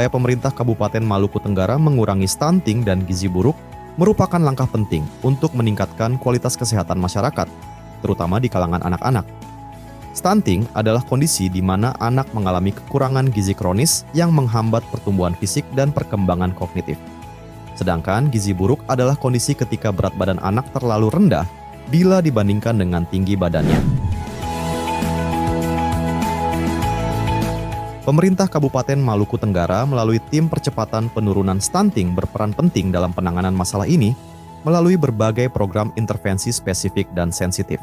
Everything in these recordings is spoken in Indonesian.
upaya pemerintah Kabupaten Maluku Tenggara mengurangi stunting dan gizi buruk merupakan langkah penting untuk meningkatkan kualitas kesehatan masyarakat, terutama di kalangan anak-anak. Stunting adalah kondisi di mana anak mengalami kekurangan gizi kronis yang menghambat pertumbuhan fisik dan perkembangan kognitif. Sedangkan gizi buruk adalah kondisi ketika berat badan anak terlalu rendah bila dibandingkan dengan tinggi badannya. Pemerintah Kabupaten Maluku Tenggara melalui tim percepatan penurunan stunting berperan penting dalam penanganan masalah ini melalui berbagai program intervensi spesifik dan sensitif.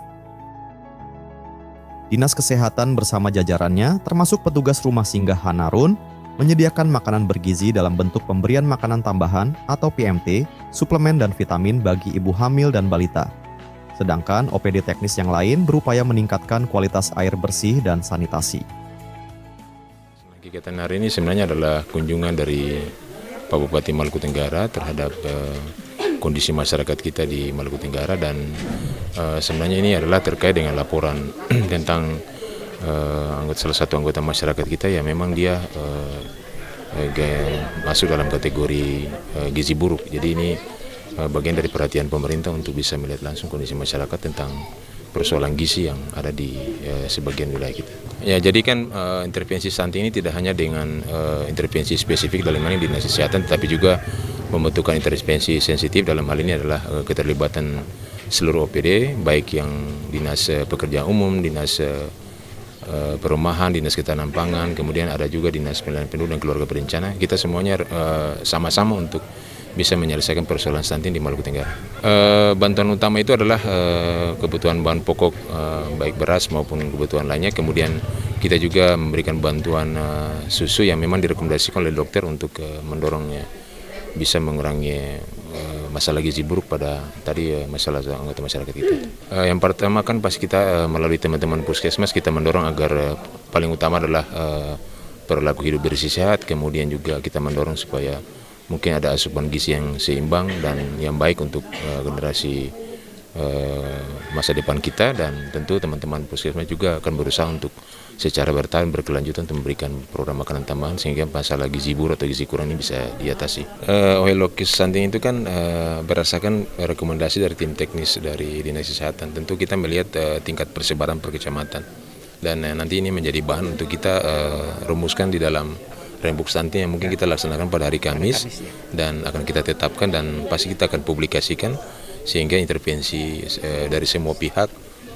Dinas Kesehatan bersama jajarannya, termasuk petugas rumah singgah Hanarun, menyediakan makanan bergizi dalam bentuk pemberian makanan tambahan atau PMT, suplemen dan vitamin bagi ibu hamil dan balita. Sedangkan OPD teknis yang lain berupaya meningkatkan kualitas air bersih dan sanitasi. Kegiatan hari ini sebenarnya adalah kunjungan dari Pak Bupati Maluku Tenggara terhadap kondisi masyarakat kita di Maluku Tenggara, dan sebenarnya ini adalah terkait dengan laporan tentang salah satu anggota masyarakat kita yang memang dia masuk dalam kategori gizi buruk. Jadi ini bagian dari perhatian pemerintah untuk bisa melihat langsung kondisi masyarakat tentang persoalan gizi yang ada di sebagian wilayah kita. Ya, jadi kan intervensi stunting ini tidak hanya dengan intervensi spesifik dalam hal ini Dinas Kesehatan, tetapi juga membutuhkan intervensi sensitif. Dalam hal ini adalah keterlibatan seluruh OPD, baik yang Dinas Pekerjaan Umum, Dinas Perumahan, Dinas Ketahanan Pangan, kemudian ada juga Dinas Pelayanan Penduduk dan Keluarga Berencana. Kita semuanya sama-sama untuk bisa menyelesaikan persoalan stunting di Maluku Tenggara. Bantuan utama itu adalah kebutuhan bahan pokok, baik beras maupun kebutuhan lainnya. Kemudian kita juga memberikan bantuan susu yang memang direkomendasikan oleh dokter untuk mendorongnya bisa mengurangi masalah gizi buruk pada tadi masalah anggota masyarakat kita. Yang pertama kan pas kita melalui teman-teman puskesmas kita mendorong agar paling utama adalah perilaku hidup bersih sehat, kemudian juga kita mendorong supaya mungkin ada asupan gizi yang seimbang dan yang baik untuk generasi masa depan kita, dan tentu teman-teman puskesmas juga akan berusaha untuk secara bertahan berkelanjutan untuk memberikan program makanan tambahan sehingga masalah gizi buruk atau gizi kurang ini bisa diatasi. Lokis stunting itu kan berdasarkan rekomendasi dari tim teknis dari Dinas Kesehatan. Tentu kita melihat tingkat persebaran per kecamatan, dan nanti ini menjadi bahan untuk kita rumuskan di dalam rembuk stunting yang mungkin kita laksanakan pada hari Kamis dan akan kita tetapkan, dan pasti kita akan publikasikan sehingga intervensi dari semua pihak,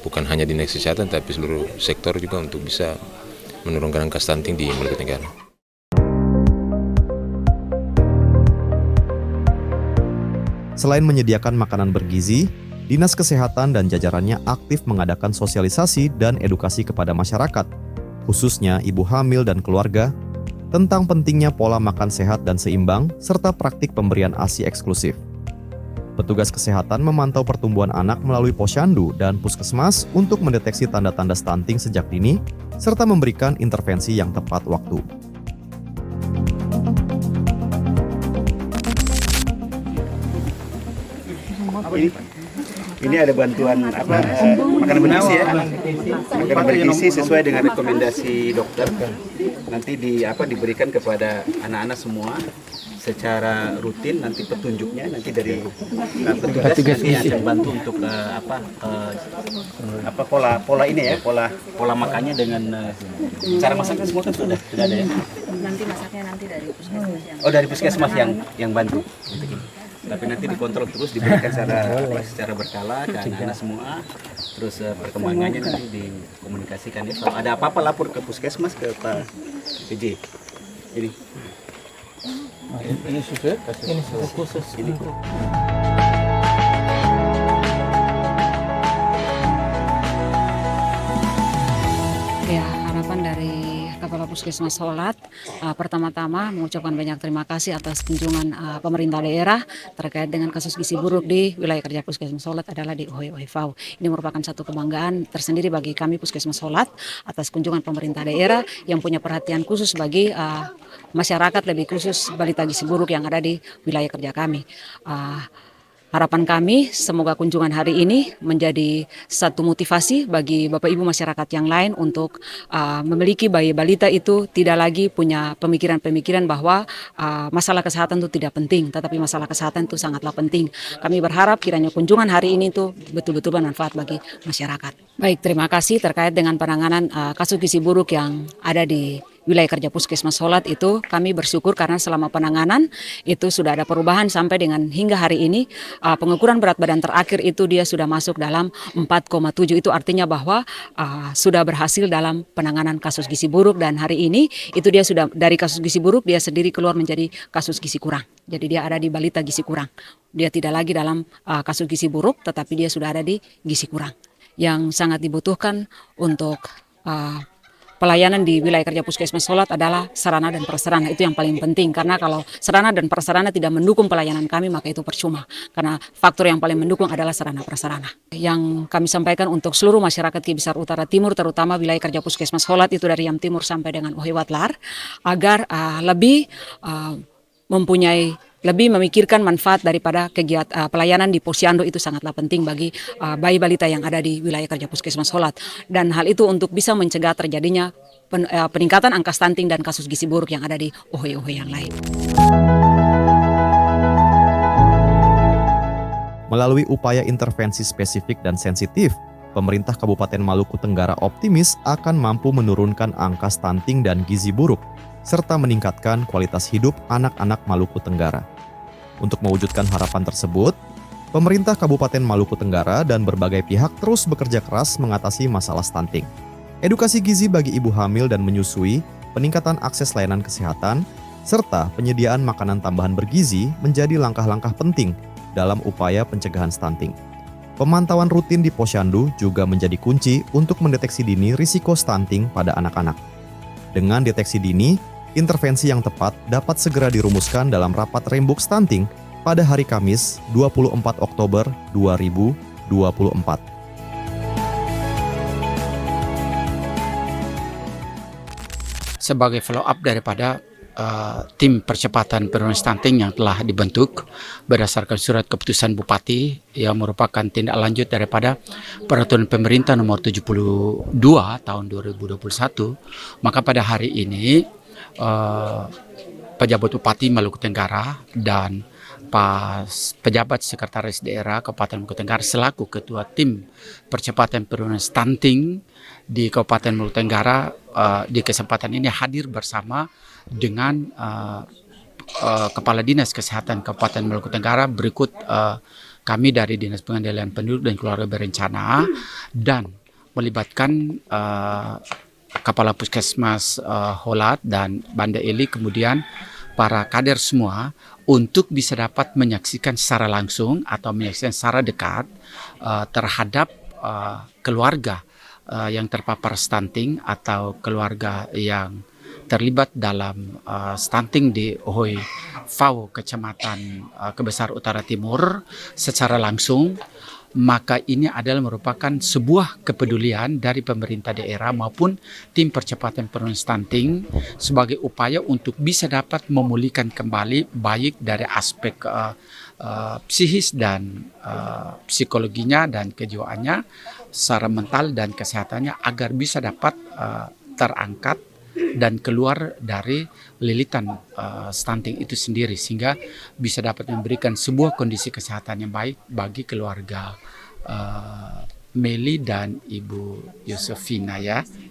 bukan hanya Dinas Kesehatan tapi seluruh sektor juga untuk bisa menurunkan angka stunting di Maluku Tenggara. Selain menyediakan makanan bergizi, Dinas Kesehatan dan jajarannya aktif mengadakan sosialisasi dan edukasi kepada masyarakat, khususnya ibu hamil dan keluarga, tentang pentingnya pola makan sehat dan seimbang, serta praktik pemberian ASI eksklusif. Petugas kesehatan memantau pertumbuhan anak melalui posyandu dan puskesmas untuk mendeteksi tanda-tanda stunting sejak dini, serta memberikan intervensi yang tepat waktu. Ini ada bantuan makanan bergizi ya. Makanan bergizi sesuai dengan rekomendasi dokter. Nanti diberikan kepada anak-anak semua secara rutin. Nanti petunjuknya nanti dari petugas nanti akan bantu untuk pola ini ya, pola makannya dengan cara masaknya semua kan sudah ada ya. Nanti masaknya nanti dari puskesmas yang. Oh, dari puskesmas yang bantu. Tapi nanti dikontrol terus, diberikan secara berkala ke anak-anak semua. Terus perkembangannya nanti dikomunikasikan ya. Kalau ada apa-apa lapor ke puskesmas, ke Pak PJ. Ini khusus. Ini. Ya, harapan dari Kepala Puskesmas Solat, pertama-tama mengucapkan banyak terima kasih atas kunjungan pemerintah daerah terkait dengan kasus gizi buruk di wilayah kerja Puskesmas Solat adalah di Ohe-Ohe-Fau. Ini merupakan satu kebanggaan tersendiri bagi kami Puskesmas Solat atas kunjungan pemerintah daerah yang punya perhatian khusus bagi masyarakat, lebih khusus balita gizi buruk yang ada di wilayah kerja kami. Harapan kami semoga kunjungan hari ini menjadi satu motivasi bagi Bapak Ibu masyarakat yang lain untuk memiliki bayi balita itu tidak lagi punya pemikiran-pemikiran bahwa masalah kesehatan itu tidak penting, tetapi masalah kesehatan itu sangatlah penting. Kami berharap kiranya kunjungan hari ini itu betul-betul bermanfaat bagi masyarakat. Baik, terima kasih terkait dengan penanganan kasus gizi buruk yang ada di wilayah kerja Puskesmas Holat itu. Kami bersyukur karena selama penanganan itu sudah ada perubahan sampai dengan hingga hari ini pengukuran berat badan terakhir itu dia sudah masuk dalam 4,7. Itu artinya bahwa sudah berhasil dalam penanganan kasus gizi buruk, dan hari ini itu dia sudah dari kasus gizi buruk dia sendiri keluar menjadi kasus gizi kurang. Jadi dia ada di balita gizi kurang. Dia tidak lagi dalam kasus gizi buruk, tetapi dia sudah ada di gizi kurang yang sangat dibutuhkan untuk pelayanan di wilayah kerja Puskesmas Holat adalah sarana dan prasarana. Itu yang paling penting, karena kalau sarana dan prasarana tidak mendukung pelayanan kami maka itu percuma, karena faktor yang paling mendukung adalah sarana prasarana. Yang kami sampaikan untuk seluruh masyarakat Kibisar Utara Timur, terutama wilayah kerja Puskesmas Holat itu dari Yam Timur sampai dengan Ohe Watlar, agar lebih memikirkan manfaat daripada kegiatan pelayanan di Posyandu. Itu sangatlah penting bagi bayi balita yang ada di wilayah kerja Puskesmas Holat, dan hal itu untuk bisa mencegah terjadinya peningkatan angka stunting dan kasus gizi buruk yang ada di Ohe-Ohe yang lain. Melalui upaya intervensi spesifik dan sensitif, pemerintah Kabupaten Maluku Tenggara optimis akan mampu menurunkan angka stunting dan gizi buruk, serta meningkatkan kualitas hidup anak-anak Maluku Tenggara. Untuk mewujudkan harapan tersebut, pemerintah Kabupaten Maluku Tenggara dan berbagai pihak terus bekerja keras mengatasi masalah stunting. Edukasi gizi bagi ibu hamil dan menyusui, peningkatan akses layanan kesehatan, serta penyediaan makanan tambahan bergizi menjadi langkah-langkah penting dalam upaya pencegahan stunting. Pemantauan rutin di Posyandu juga menjadi kunci untuk mendeteksi dini risiko stunting pada anak-anak. Dengan deteksi dini, intervensi yang tepat dapat segera dirumuskan dalam rapat rembuk stunting pada hari Kamis 24 Oktober 2024. Sebagai follow up daripada tim percepatan penurunan stunting yang telah dibentuk berdasarkan surat keputusan Bupati yang merupakan tindak lanjut daripada peraturan pemerintah nomor 72 tahun 2021, maka pada hari ini pejabat Bupati Maluku Tenggara dan pejabat sekretaris daerah Kabupaten Maluku Tenggara selaku ketua tim percepatan penurunan stunting di Kabupaten Maluku Tenggara di kesempatan ini hadir bersama dengan Kepala Dinas Kesehatan Kabupaten Maluku Tenggara, berikut kami dari Dinas Pengadilan Penduduk dan Keluarga Berencana, dan melibatkan Kepala Puskesmas Holat dan Banda Eli, kemudian para kader semua untuk bisa dapat menyaksikan secara langsung atau menyaksikan secara dekat terhadap keluarga yang terpapar stunting atau keluarga yang terlibat dalam stunting di Ohe Fau, Kecamatan Kebesar Utara Timur secara langsung. Maka ini adalah merupakan sebuah kepedulian dari pemerintah daerah maupun tim percepatan penurunan stunting sebagai upaya untuk bisa dapat memulihkan kembali baik dari aspek psikis dan psikologinya dan kejiwaannya, secara mental dan kesehatannya, agar bisa dapat terangkat dan keluar dari lilitan stunting itu sendiri, sehingga bisa dapat memberikan sebuah kondisi kesehatan yang baik bagi keluarga Meli dan Ibu Yosefina,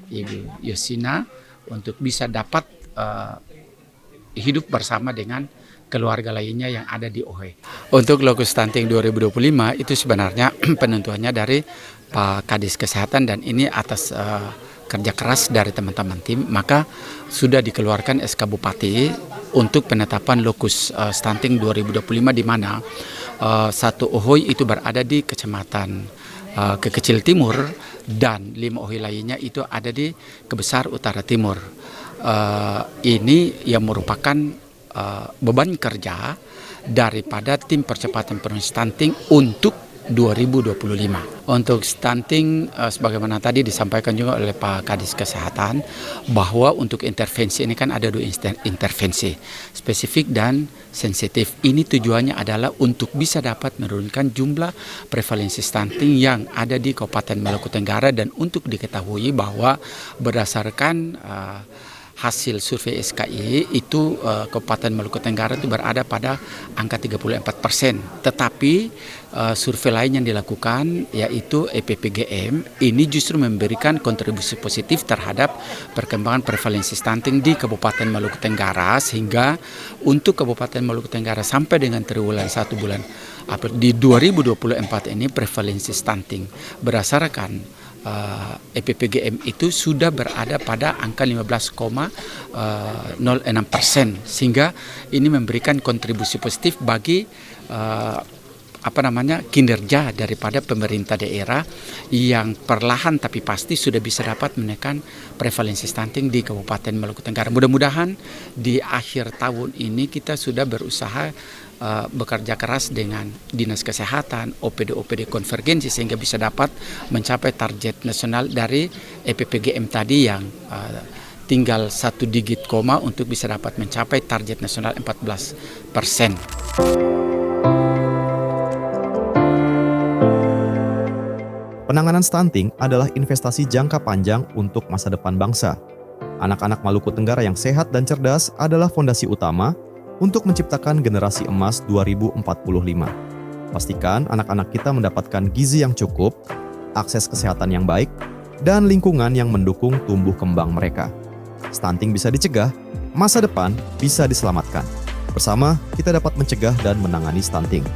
Ibu Yosina, untuk bisa dapat hidup bersama dengan keluarga lainnya yang ada di Ohe. Untuk lokus stunting 2025 itu sebenarnya penentuannya dari Pak Kadis Kesehatan, dan ini atas kerja keras dari teman-teman tim, maka sudah dikeluarkan SK Bupati untuk penetapan lokus stunting 2025, di mana satu Ohe itu berada di Kecamatan Kekecil Timur dan 5 Ohe lainnya itu ada di Kebesar Utara Timur. Ini yang merupakan beban kerja daripada tim percepatan penurunan stunting untuk 2025. Untuk stunting, sebagaimana tadi disampaikan juga oleh Pak Kadis Kesehatan, bahwa untuk intervensi ini kan ada 2 intervensi, spesifik dan sensitif. Ini tujuannya adalah untuk bisa dapat menurunkan jumlah prevalensi stunting yang ada di Kabupaten Maluku Tenggara, dan untuk diketahui bahwa berdasarkan hasil survei SKI itu Kabupaten Maluku Tenggara itu berada pada angka 34%. Tetapi survei lain yang dilakukan yaitu EPPGM ini justru memberikan kontribusi positif terhadap perkembangan prevalensi stunting di Kabupaten Maluku Tenggara, sehingga untuk Kabupaten Maluku Tenggara sampai dengan triwulan 1 bulan April di 2024 ini prevalensi stunting berdasarkan EPPGM itu sudah berada pada angka 15,06%, sehingga ini memberikan kontribusi positif bagi kinerja daripada pemerintah daerah yang perlahan tapi pasti sudah bisa dapat menekan prevalensi stunting di Kabupaten Maluku Tenggara. Mudah-mudahan di akhir tahun ini kita sudah berusaha bekerja keras dengan Dinas Kesehatan, OPD konvergensi, sehingga bisa dapat mencapai target nasional dari EPPGM tadi yang tinggal 1 digit koma untuk bisa dapat mencapai target nasional 14%. Penanganan stunting adalah investasi jangka panjang untuk masa depan bangsa. Anak-anak Maluku Tenggara yang sehat dan cerdas adalah fondasi utama untuk menciptakan generasi emas 2045. Pastikan anak-anak kita mendapatkan gizi yang cukup, akses kesehatan yang baik, dan lingkungan yang mendukung tumbuh kembang mereka. Stunting bisa dicegah, masa depan bisa diselamatkan. Bersama, kita dapat mencegah dan menangani stunting.